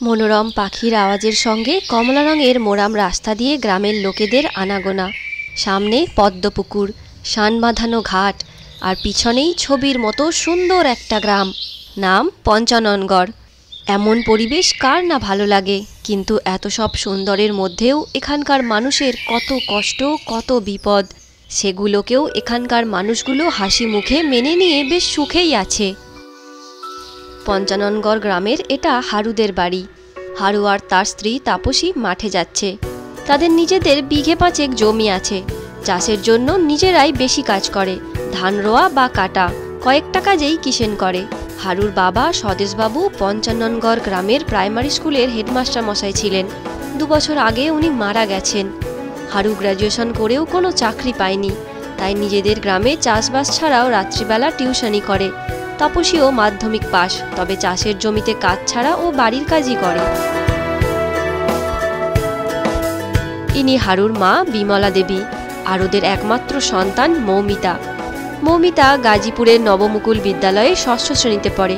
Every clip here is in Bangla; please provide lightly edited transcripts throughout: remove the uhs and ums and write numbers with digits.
মনোরম পাখির আওয়াজের সঙ্গে কমলা রঙের মোরাম রাস্তা দিয়ে গ্রামের লোকেদের আনাগোনা। সামনে পদ্মপুকুর, শান বাঁধানো ঘাট, আর পিছনেই ছবির মতো সুন্দর একটা গ্রাম, নাম পঞ্চাননগড়। এমন পরিবেশ কার না ভালো লাগে, কিন্তু এত সব সুন্দরের মধ্যেও এখানকার মানুষের কত কষ্ট, কত বিপদ, সেগুলোকেও এখানকার মানুষগুলো হাসি মুখে মেনে নিয়ে বেশ সুখেই আছে। পঞ্চাননগড় গ্রামের এটা হারুদের বাড়ি। হারু আর তার স্ত্রী তাপসী মাঠে যাচ্ছে। তাদের নিজেদের বিঘে পাঁচেক জমি আছে। চাষের জন্য নিজেরাই বেশি কাজ করে, ধান রোয়া বা কাটা, কয়েকটা কাজেই কিষেন করে। হারুর বাবা স্বদেশবাবু পঞ্চাননগড় গ্রামের প্রাইমারি স্কুলের হেডমাস্টার মশাই ছিলেন। 2 বছর আগে উনি মারা গেছেন। হারু গ্র্যাজুয়েশন করেও কোনো চাকরি পায়নি, তাই নিজেদের গ্রামে চাষবাস ছাড়াও রাত্রিবেলা টিউশনি করে। তাপসীও মাধ্যমিক পাশ, তবে চাষের জমিতে কাজ ছাড়া ও বাড়ির কাজই করে। ইনি হারুর মা বিমলা দেবী, আর ওদের একমাত্র সন্তান মৌমিতা। মৌমিতা গাজীপুরের নবমুকুল বিদ্যালয়ে 6ষ্ঠ শ্রেণীতে পড়ে।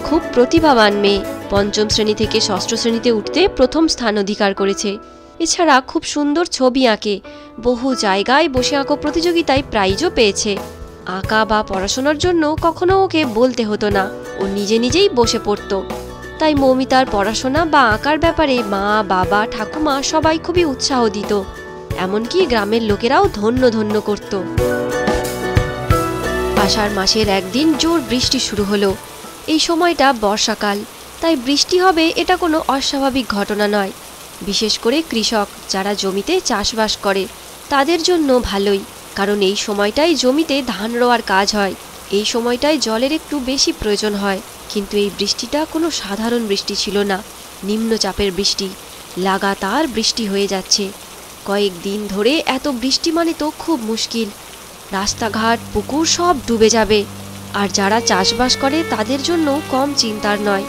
খুব প্রতিভাবান মেয়ে, 5ম শ্রেণী থেকে 6ষ্ঠ শ্রেণীতে উঠতে প্রথম স্থান অধিকার করেছে। এছাড়া খুব সুন্দর ছবি আঁকে, বহু জায়গায় বসে আঁকো প্রতিযোগিতায় প্রাইজও পেয়েছে। আঁকা বা পড়াশোনার জন্য কখনো ওকে বলতে হতো না, ও নিজে নিজেই বসে পড়তো। তাই মৌমিতার পড়াশোনা বা আঁকার ব্যাপারে মা, বাবা, ঠাকুমা সবাই খুবই উৎসাহ দিত। এমনকি গ্রামের লোকেরাও ধন্য ধন্য করত। আষাঢ় মাসের একদিন জোর বৃষ্টি শুরু হলো। এই সময়টা বর্ষাকাল, তাই বৃষ্টি হবে এটা কোনো অস্বাভাবিক ঘটনা নয়। বিশেষ করে কৃষক যারা জমিতে চাষবাস করে তাদের জন্য ভালোই, কারণ এই সময়টাই জমিতে ধান রোয়ার কাজ হয়। এই সময়টায় জলের একটু বেশি প্রয়োজন হয়। কিন্তু এই বৃষ্টিটা কোনো সাধারণ বৃষ্টি ছিল না, নিম্নচাপের বৃষ্টি। লাগাতার বৃষ্টি হয়ে যাচ্ছে কয়েকদিন ধরে। এত বৃষ্টি মানে তো খুব মুশকিল, রাস্তাঘাট পুকুর সব ডুবে যাবে। আর যারা চাষবাস করে তাদের জন্য কম চিন্তার নয়।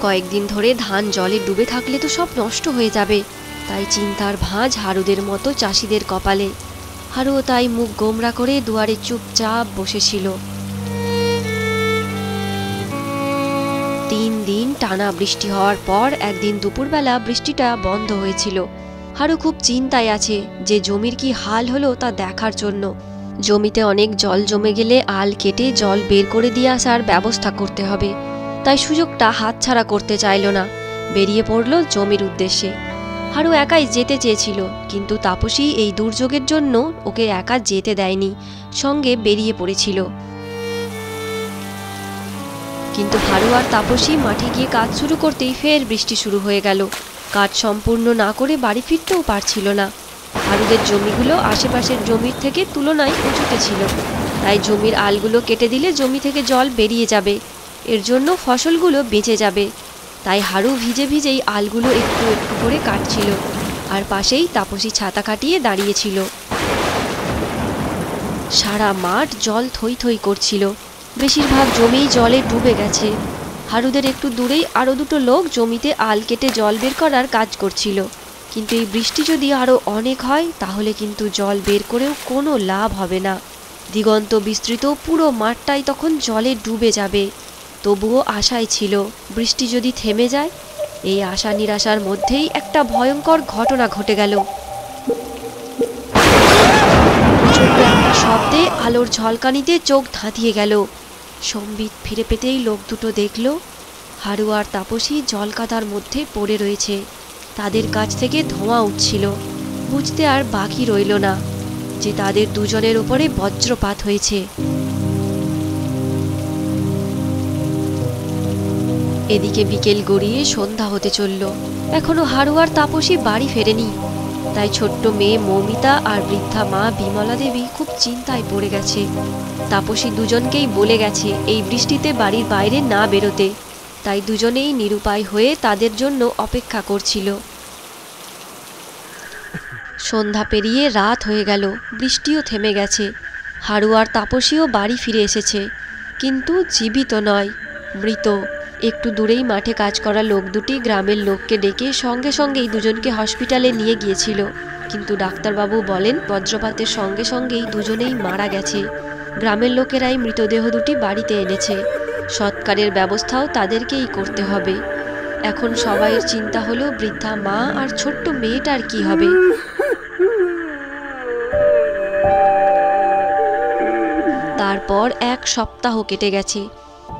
কয়েকদিন ধরে ধান জলে ডুবে থাকলে তো সব নষ্ট হয়ে যাবে, তাই চিন্তার ভাঁজ হারুদের মতো চাষিদের কপালে। হারুও তাই মুখ গোমরা করে দুয়ারে চুপচাপ বসেছিল। 3 দিন টানা বৃষ্টি হওয়ার পর একদিন দুপুরবেলা বৃষ্টিটা বন্ধ হয়েছিল। হারু খুব চিন্তায় আছে যে জমির কি হাল হলো তা দেখার জন্য। জমিতে অনেক জল জমে গেলে আল কেটে জল বের করে দিয়ে আসার ব্যবস্থা করতে হবে, তাই সুযোগটা হাতছাড়া করতে চাইল না। বেরিয়ে পড়ল জমির উদ্দেশ্যে। হারু একাই যেতে চেয়েছিল, কিন্তু তাপসী এই দুর্যোগের জন্য ওকে একা যেতে দেয়নি, সঙ্গে বেরিয়ে পড়েছিল। কিন্তু হারু আর তাপসী মাঠে গিয়ে কাজ শুরু করতেই ফের বৃষ্টি শুরু হয়ে গেল। কাজ সম্পূর্ণ না করে বাড়ি ফিরতেও পারছিল না। হারুদের জমিগুলো আশেপাশের জমির থেকে তুলনায় উঁচুতে ছিল, তাই জমির আলগুলো কেটে দিলে জমি থেকে জল বেরিয়ে যাবে, এর জন্য ফসলগুলো বেঁচে যাবে। তাই হারু ভিজে ভিজেই আলগুলো একটু একটু করে কাটছিল, আর পাশেই তাপসী ছাতা কাটিয়ে দাঁড়িয়েছিল। সারা মাঠ জল থই থই করছিল, বেশিরভাগ জমি জলে ডুবে গেছে। হারুদের একটু দূরেই আরও 2টো লোক জমিতে আল কেটে জল বের করার কাজ করছিল। কিন্তু এই বৃষ্টি যদি আরও অনেক হয় তাহলে কিন্তু জল বের করেও কোনো লাভ হবে না। দিগন্ত বিস্তৃত পুরো মাঠটাই তখন জলে ডুবে যাবে। তবুও আশায় ছিল, বৃষ্টি যদি থেমে যায়। এই আশা নিরাশার মধ্যেই একটা ভয়ঙ্কর ঘটনা ঘটে গেল। ছোট্ট একটা শব্দে আলোর ঝলকানিতে চোখ ধাঁধিয়ে গেল। সম্বিত ফিরে পেতেই লোক দুটো দেখল হারু আর তাপসী জলকাদার মধ্যে পড়ে রয়েছে। তাদের কাছ থেকে ধোঁয়া উঠছিল। বুঝতে আর বাকি রইল না যে তাদের দুজনের উপরে বজ্রপাত হয়েছে। এদিকে বিকেল গড়িয়ে সন্ধ্যা হতে চলল। এখনো হারু আর তাপসী বাড়ি ফেরেনি, তাই ছোট্ট মেয়ে মৌমিতা আর বৃদ্ধা মা বিমলা দেবী খুব চিন্তায় পড়ে গেছে। তাপসী দুজনকেই বলে গেছে এই বৃষ্টিতে বাড়ির বাইরে না বেরোতে, তাই দুজনেই নিরুপায় হয়ে তাদের জন্য অপেক্ষা করছিল। সন্ধ্যা পেরিয়ে রাত হয়ে গেল, বৃষ্টিও থেমে গেছে। হারু আর তাপসীও বাড়ি ফিরে এসেছে, কিন্তু জীবিত নয়, মৃত। একটু দূরেই মাঠে কাজ করা লোক দুটি গ্রামের লোককে ডেকে সঙ্গে সঙ্গেই দুজনকে হসপিটালে নিয়ে গিয়েছিল। কিন্তু ডাক্তারবাবু বলেন বজ্রপাতের সঙ্গে সঙ্গেই দুজনেই মারা গেছে। গ্রামের লোকেরাই মৃতদেহ দুটি বাড়িতে এনেছে। সৎকারের ব্যবস্থাও তাদেরকেই করতে হবে। এখন সবাইয়ের চিন্তা হলো বৃদ্ধা মা আর ছোট্ট মেয়েটার কি হবে। তারপর 1 সপ্তাহ কেটে গেছে।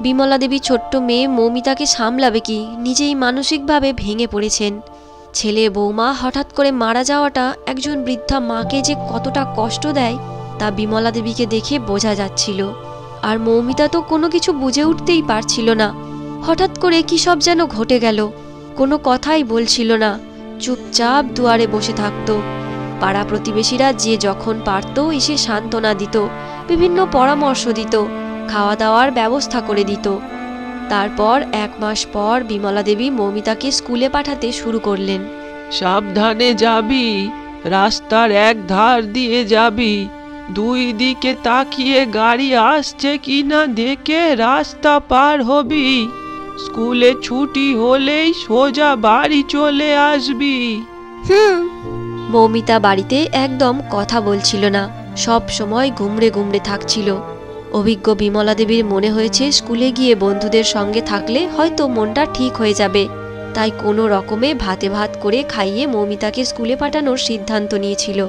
বিমলা দেবী ছোট্ট মেয়ে মৌমিতাকে সামলাবে কি, নিজেই মানসিকভাবে ভেঙে পড়েছেন। ছেলে বৌমা হঠাৎ করে মারা যাওয়াটা একজন বৃদ্ধা মাকে যে কতটা কষ্ট দেয় তা বিমলা দেবীকে দেখে বোঝা যাচ্ছিল। আর মৌমিতা তো কোনো কিছু বুঝে উঠতেই পারছিল না। হঠাৎ করে কি সব যেন ঘটে গেল। কোনো কথাই বলছিল না, চুপচাপ দুয়ারে বসে থাকত। পাড়া প্রতিবেশীরা যে যখন পারত এসে সান্ত্বনা দিত, বিভিন্ন পরামর্শ দিত, খাওয়া দাওয়ার ব্যবস্থা করে দিত। তারপর 1 মাস পর বিমলা দেবী মৌমিতাকে স্কুলে পাঠাতে শুরু করলেন। সাবধানে যাবি, রাস্তার এক ধার দিয়ে যাবি, 2 দিকে তাকিয়ে গাড়ি আসছে কিনা দেখে রাস্তা পার হবি। স্কুলে ছুটি হলেই সোজা বাড়ি চলে আসবি। মৌমিতা বাড়িতে একদম কথা বলছিল না, সব সময় গুমড়ে গুমড়ে থাকছিল। অভিজ্ঞ বিমলা দেবীর মনে হয়েছে স্কুলে গিয়ে বন্ধুদের সঙ্গে থাকলে হয়তো মনটা ঠিক হয়ে যাবে। তাই কোনো রকমে ভাতে ভাত করে খাইয়ে মৌমিতাকে স্কুলে পাঠানোর সিদ্ধান্ত নিয়েছিল।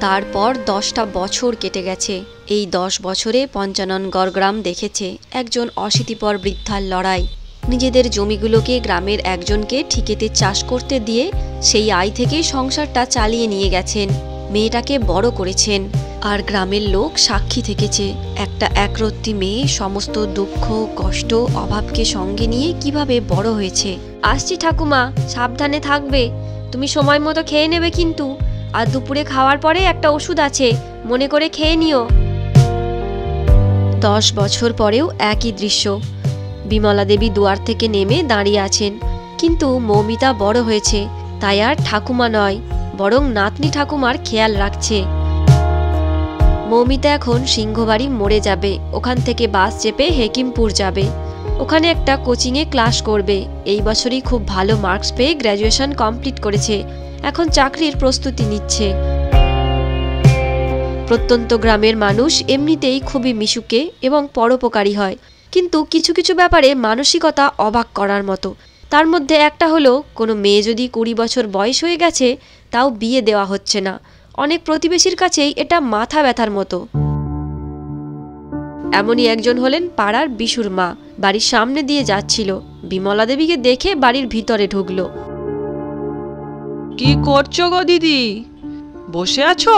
তারপর 10টা বছর কেটে গেছে। এই 10 বছরে পঞ্চাননগড় গ্রাম দেখেছে একজন অশীতিপর বৃদ্ধার লড়াই। নিজেদের জমিগুলোকে গ্রামের একজনকে ঠিকেতে চাষ করতে দিয়ে সেই আয় থেকেই সংসারটা চালিয়ে নিয়ে গেছেন। মেয়েটাকে বড় করেছেন। আর গ্রামের লোক সাক্ষী থেকেছে একটা একরত্তি মেয়ে সমস্ত দুঃখ কষ্ট অভাবকে সঙ্গে নিয়ে কিভাবে বড় হয়েছে। আসছি ঠাকুমা, সাবধানে থাকবে, তুমি সময় মতো খেয়ে নেবে কিন্তু। আর দুপুরে খাওয়ার পরে একটা ওষুধ আছে, মনে করে খেয়ে নিও। 10 বছর পরেও একই দৃশ্য। বিমলা দেবী দুয়ার থেকে নেমে দাঁড়িয়ে আছেন। কিন্তু মৌমিতা বড় হয়েছে, তাই আর ঠাকুমা নয়, বরং নাতনি ঠাকুমার খেয়াল রাখছে। মৌমিতা এখন সিংহবাড়ি মোড়ে যাবে, ওখান থেকে বাস চেপে হেকিমপুর যাবে। ওখানে একটা কোচিংয়ে ক্লাস করবে। এই বছরই খুব ভালো মার্কস পেয়ে গ্র্যাজুয়েশন কমপ্লিট করেছে, এখন চাকরির প্রস্তুতি নিচ্ছে। প্রত্যন্ত গ্রামের মানুষ এমনিতেই খুবই মিশুকে এবং পরোপকারী হয়, কিন্তু কিছু কিছু ব্যাপারে মানসিকতা অবাক করার মতো। তার মধ্যে একটা হলো, কোনো মেয়ে যদি 20 বছর বয়স হয়ে গেছে তাও বিয়ে দেওয়া হচ্ছে না। অনেক প্রতিবেশীর কাছেই এটা মাথা ব্যথার মতো। এমনই একজন হলেন পাড়ার বিশুর মা। বাড়ির সামনে দিয়ে যাচ্ছিল, বিমলা দেবীকে দেখে বাড়ির ভিতরে ঢুকলো। কি করছো গো দিদি, বসে আছো?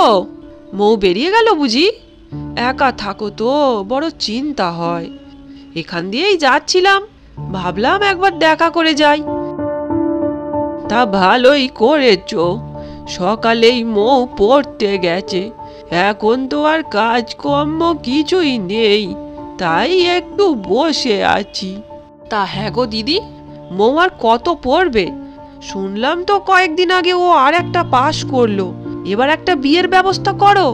মৌ বেরিয়ে গেল বুঝি? একা থাকো তো বড় চিন্তা হয়। এখান দিয়েই যাচ্ছিলাম, ভাবলাম একবার দেখা করে যাই। তা ভালোই করেছো, সকালেই মৌ পড়তে গেছে, এখন তো আর কাজকর্ম কিছুই নেই, তাই একটু বসে আছি। তা হ্যাঁ গো দিদি, মৌ আর কত পড়বে? শুনলাম তো কয়েকদিন আগে ও আর একটা পাশ করলো, এবার একটা বিয়ের ব্যবস্থা করো।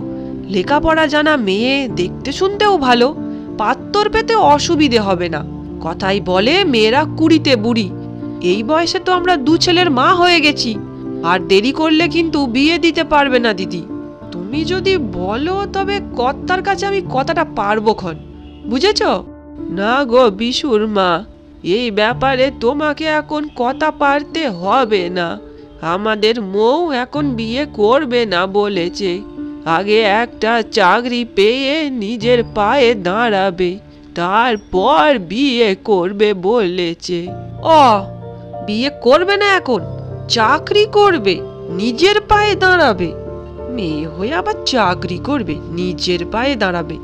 লেখাপড়া জানা মেয়ে, দেখতে শুনতেও ভালো, পাত্তর পেতে অসুবিধে হবে না। কথাই বলে মেয়েরা 20তে বুড়ি। এই বয়সে তো আমরা 2 ছেলের মা হয়ে গেছি, আর দেরি করলে কিন্তু বিয়ে দিতে পারবে না দিদি। তুমি যদি বলো তবে কর্তার কাছে আমি কথাটা পারবো খন, বুঝেছ? না গো বিশুর মা, এই ব্যাপারে তোমাকে এখন কথা পারতে হবে না। আমাদের মৌ এখন বিয়ে করবে না বলেছে, আগে একটা চাকরি পেয়ে নিজের পায়ে দাঁড়াবে, তারপর বিয়ে করবে বলেছে। ও, বিয়ে করবে না এখন, চাকরি করবে, নিজের পায়ে দাঁড়াবে? মেয়ে হয়ে আবার চাকরি করবে, নিজের পায়ে দাঁড়াবে?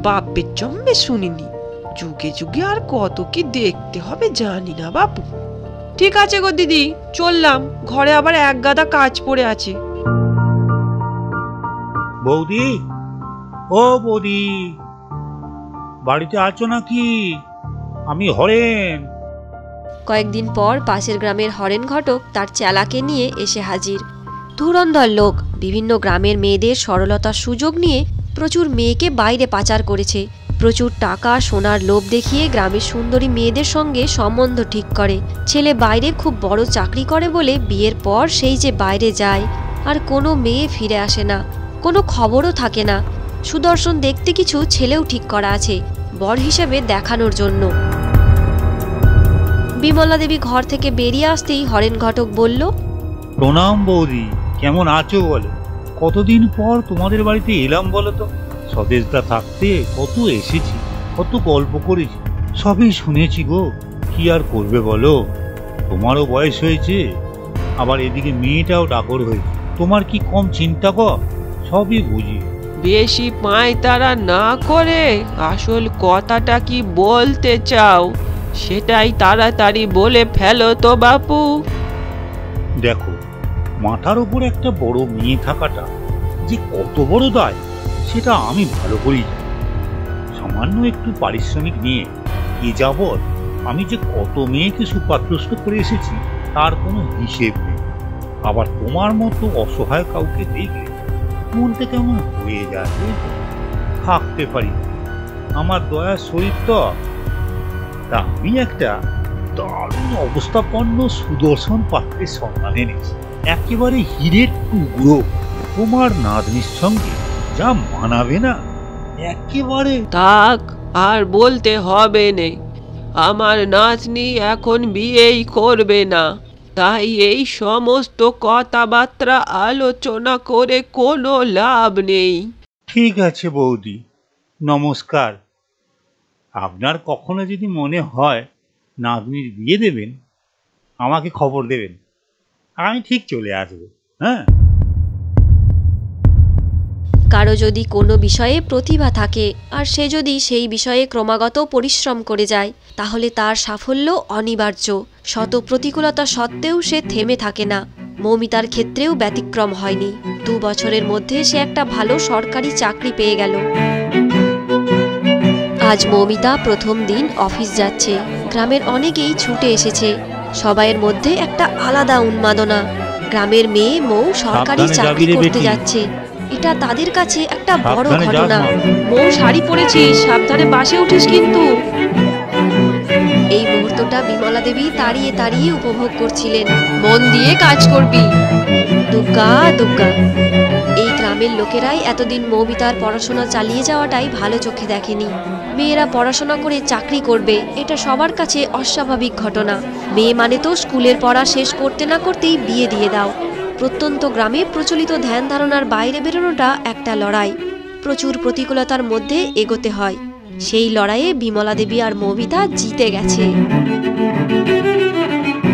বাপের জন্মে শুনিনি। যুগে যুগে আর কত কি দেখতে হবে জানি না বাপু। ঠিক আছে গো দিদি, চললাম, ঘরে আবার এক গাদা কাজ পড়ে আছে। বৌদি, ও বৌদি, বাড়িতে আছো নাকি? আমি হরেন। কয়েকদিন পর পাশের গ্রামের হরেন ঘটক তার চেলাকে নিয়ে এসে হাজির। ধুরন্ধর লোক, বিভিন্ন গ্রামের মেয়েদের সরলতার সুযোগ নিয়ে প্রচুর মেয়েকে বাইরে পাচার করেছে। প্রচুর টাকা সোনার লোভ দেখিয়ে গ্রামের সুন্দরী মেয়েদের সঙ্গে সম্বন্ধ ঠিক করে। ছেলে বাইরে খুব বড় চাকরি করে বলে বিয়ের পর সেই যে বাইরে যায়, আর কোনো মেয়ে ফিরে আসে না, কোনো খবরও থাকে না। সুদর্শন দেখতে কিছু ছেলেও ঠিক করা আছে বর হিসেবে দেখানোর জন্য। বিমলা দেবী ঘর থেকে বেরিয়ে আসতেই হরেন ঘটক বলল, প্রণাম বৌদি, কেমন আছো বলো? কতদিন পর তোমাদের বাড়িতে এলাম বলো তো। স্বদেশদা থাকতে কত এসেছি, কত গল্প করেছি, সবই শুনেছি গো। কি আর করবে বলো, তোমারও বয়স হয়েছে, আবার এদিকে মেয়েটাও ডাকর হয়েছে। তোমার কি কম চিন্তা কর, সবই বুঝি। বেশি পাঁয়তারা না করে আসল কথাটা কি বলতে চাও সেটাই তাড়াতাড়ি বলে ফেলো তো বাপু। দেখো, মাথার উপর একটা বড় মেয়ে থাকাটা যে কত বড় দায় সেটা আমি ভালো করেই জানি। সামান্য একটু পারিশ্রমিক নিয়ে এ যাবৎ আমি যে কত মেয়েকে সুপাত্রস্থ করে এসেছি তার কোনো হিসেব নেই। আবার তোমার মতো অসহায় কাউকে দেখলে মনটা কেমন হয়ে যায়, থাকতে পারি না। আমার দয়ার শরীর তো। তা আমি একটা দারুণ অবস্থাপন্ন সুদর্শন পাত্রের সন্ধান এনেছি, একেবারে হীরের টুকরো। তোমার নাতনির সঙ্গে যা মানাবে না, একেবারে। থাক, আর বলতে হবে নেই। আমার নাতনি এখন বিয়েই করবে না, তাই এই সমস্ত কথাবার্তা আলোচনা করে কোনো লাভ নেই। ঠিক আছে বৌদি, নমস্কার। আপনার কখনো যদি মনে হয় নাতনির বিয়ে দেবেন, আমাকে খবর দেবেন, আমি ঠিক চলে আসবো। হ্যাঁ, কারো যদি কোনো বিষয়ে প্রতিভা থাকে আর সে যদি সেই বিষয়ে ক্রমাগত পরিশ্রম করে যায়, তাহলে তার সাফল্য অনিবার্য। শত প্রতিকূলতা সত্ত্বেও সে থেমে থাকে না। মৌমিতার ক্ষেত্রেও ব্যতিক্রম হয়নি। 2 বছরের মধ্যে সে একটা ভালো সরকারি চাকরি পেয়ে গেল। আজ মৌমিতা প্রথম দিন অফিস যাচ্ছে। গ্রামের অনেকেই ছুটে এসেছে। সবাইয়ের মধ্যে একটা আলাদা উন্মাদনা। গ্রামের মেয়ে মৌ সরকারি চাকরি করতে যাচ্ছে, এটা তাদের কাছে একটা বড় ঘটনা। মৌ শাড়ি পরেছিস, সাবধানে বাসে উঠিস কিন্তু। এই মুহূর্তটা বিমলা দেবী তাড়িয়ে তাড়িয়ে উপভোগ করছিলেন। মন দিয়ে কাজ করবি। দুগ্গা দুগ্গা। এই গ্রামের লোকেরাই এতদিন মৌমিতার পড়াশোনা চালিয়ে যাওয়াটাই ভালো চোখে দেখেনি। মেয়েরা পড়াশোনা করে চাকরি করবে, এটা সবার কাছে অস্বাভাবিক ঘটনা। মেয়ে মানে তো স্কুলের পড়া শেষ করতে না করতেই বিয়ে দিয়ে দাও। প্রত্যন্ত গ্রামে প্রচলিত ধ্যান ধারণার বাইরে বেরোনোটা একটা লড়াই। প্রচুর প্রতিকূলতার মধ্যে এগোতে হয়। সেই লড়াইয়ে বিমলা দেবী আর মৌমিতা জিতে গেছে।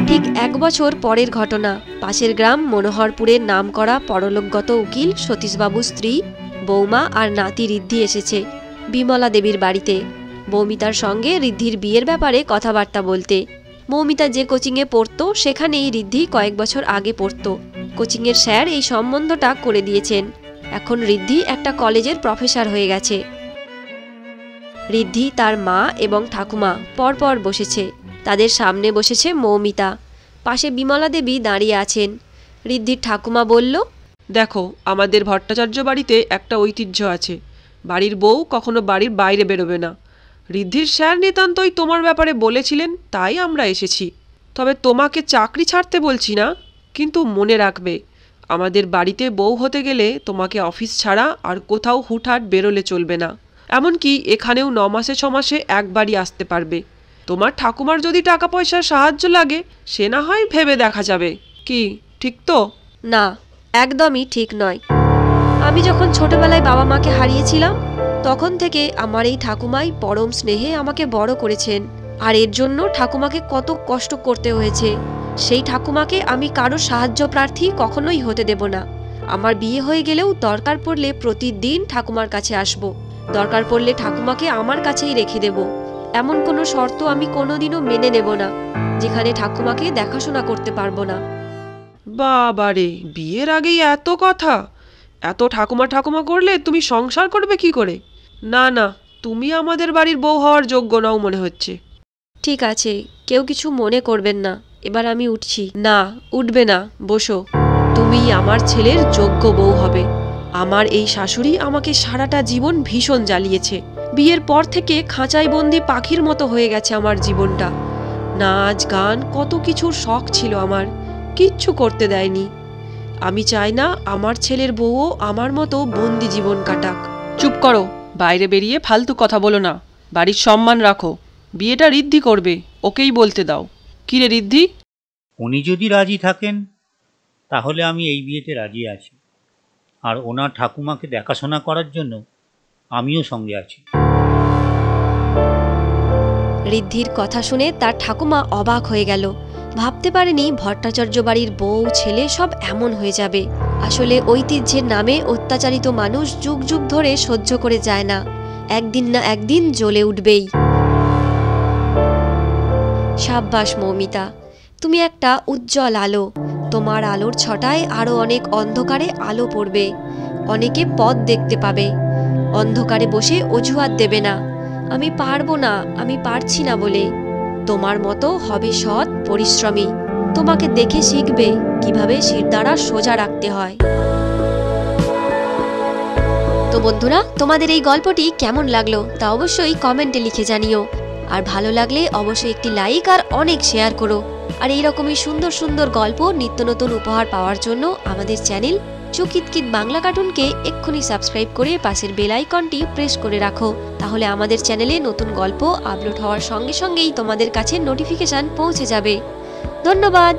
ঠিক 1 বছর পরের ঘটনা। পাশের গ্রাম মনোহরপুরের নামকরা পরলোকগত উকিল সতীশবাবুর স্ত্রী, বৌমা আর নাতি ঋদ্ধি এসেছে বিমলা দেবীর বাড়িতে মৌমিতার সঙ্গে ঋদ্ধির বিয়ের ব্যাপারে কথাবার্তা বলতে। মৌমিতা যে কোচিংয়ে পড়তো সেখানেই ঋদ্ধি কয়েক বছর আগে পড়তো। কোচিংয়ের স্যার এই সম্বন্ধটা করে দিয়েছেন। এখন ঋদ্ধি একটা কলেজের প্রফেসর হয়ে গেছে। ঋদ্ধি, তার মা এবং ঠাকুমা পরপর বসেছে। তাদের সামনে বসেছে মৌমিতা, পাশে বিমলা দেবী দাঁড়িয়ে আছেন। ঋদ্ধির ঠাকুমা বলল, দেখো, আমাদের ভট্টাচার্য বাড়িতে একটা ঐতিহ্য আছে, বাড়ির বউ কখনো বাড়ির বাইরে বেরোবে না। ঋদ্ধির স্যার নিতান্তই তোমার ব্যাপারে বলেছিলেন, তাই আমরা এসেছি। তবে তোমাকে চাকরি ছাড়তে বলছি না, কিন্তু মনে রাখবে, আমাদের বাড়িতে বউ হতে গেলে তোমাকে অফিস ছাড়া আর কোথাও হুটহাট বেরোলে চলবে না। এমনকি এখানেও 9 মাসে 6 মাসে একবারই আসতে পারবে। তোমার ঠাকুমার যদি টাকা পয়সার সাহায্য লাগে সে না হয় ভেবে দেখা যাবে। কি ঠিক তো? না, একদমই ঠিক নয়। আমি যখন ছোটবেলায় বাবা মাকে হারিয়েছিলাম, তখন থেকে আমার এই ঠাকুমাই পরম স্নেহে আমাকে বড় করেছেন। আর এর জন্য ঠাকুমাকে কত কষ্ট করতে হয়েছে। সেই ঠাকুমাকে আমি কারো সাহায্য প্রার্থী কখনোই হতে দেব না। আমার বিয়ে হয়ে গেলেও দরকার পড়লে প্রতিদিন ঠাকুমার কাছে আসব। দরকার পড়লে ঠাকুমাকে আমার কাছেই রেখে দেব। এমন কোনো শর্ত আমি কোনোদিনও মেনে নেব না যেখানে ঠাকুমাকে দেখাশোনা করতে পারবো না। বাবারে, বিয়ের আগেই এত কথা! এত ঠাকুমা ঠাকুমা করলে তুমি সংসার করবে কি করে? না না, তুমি আমাদের বাড়ির বউ হওয়ার যোগ্য নাও মনে হচ্ছে। ঠিক আছে, কেউ কিছু মনে করবেন না। এবার আমি উঠছি। না, উঠবে না, বসো। তুমি আমার ছেলের যোগ্য বউ হবে। আমার এই শাশুড়ি আমাকে সারাটা জীবন ভীষণ জ্বালিয়েছে। বিয়ের পর থেকে খাঁচায় বন্দি পাখির মতো হয়ে গেছে আমার জীবনটা। নাচ গান কত কিছুর শখ ছিল আমার, কিচ্ছু করতে দেয়নি। আমি চাই না আমার ছেলের বউও আমার মতো বন্দি জীবন কাটাক। চুপ করো, বাইরে বেরিয়ে ফালতু কথা বলো না। বাড়ির সম্মান রাখো। বিয়েটা ঋদ্ধি করবে, ওকেই বলতে দাও। কি রে ঋদ্ধি? উনি যদি রাজি থাকেন তাহলে আমি এই বিয়েতে রাজি আছি, আর ওনার ঠাকুমাকে দেখাশোনা করার জন্য আমিও সঙ্গে আছি। ঋদ্ধির কথা শুনে তার ঠাকুমা অবাক হয়ে গেল। ভাবতে পারেনি ভট্টাচার্য বাড়ির বউ ছেলে সব এমন হয়ে যাবে। আসলে ঐতিহ্যের নামে অত্যাচারিত মানুষ যুগ যুগ ধরে সহ্য করে যায় না, একদিন না একদিন জ্বলে উঠবেই। সাব্বাস মৌমিতা, তুমি একটা উজ্জ্বল আলো। তোমার আলোর ছটায় আরো অনেক অন্ধকারে আলো পড়বে, অনেকে পথ দেখতে পাবে। অন্ধকারে বসে অজুহাত দেবে না, আমি পারবো না, আমি পারছি না বলে। তোমার মতো হবে সৎ পরিশ্রমী, তোমাকে দেখে শিখবে কিভাবে শিরদাঁড়া সোজা রাখতে হয়। তো বন্ধুরা, তোমাদের এই গল্পটি কেমন লাগলো তা অবশ্যই কমেন্টে লিখে জানিও। আর ভালো লাগলে অবশ্যই একটি লাইক আর অনেক শেয়ার করো। আর এইরকমই সুন্দর সুন্দর গল্প নিত্য নতুন উপহার পাওয়ার জন্য আমাদের চ্যানেল চুকিতকিত বাংলা কার্টুনকে এক্ষুনি সাবস্ক্রাইব করে পাশের বেল আইকনটি প্রেস করে রাখো। তাহলে আমাদের চ্যানেলে নতুন গল্প আপলোড হওয়ার সঙ্গে সঙ্গেই তোমাদের কাছে নোটিফিকেশন পৌঁছে যাবে। ধন্যবাদ।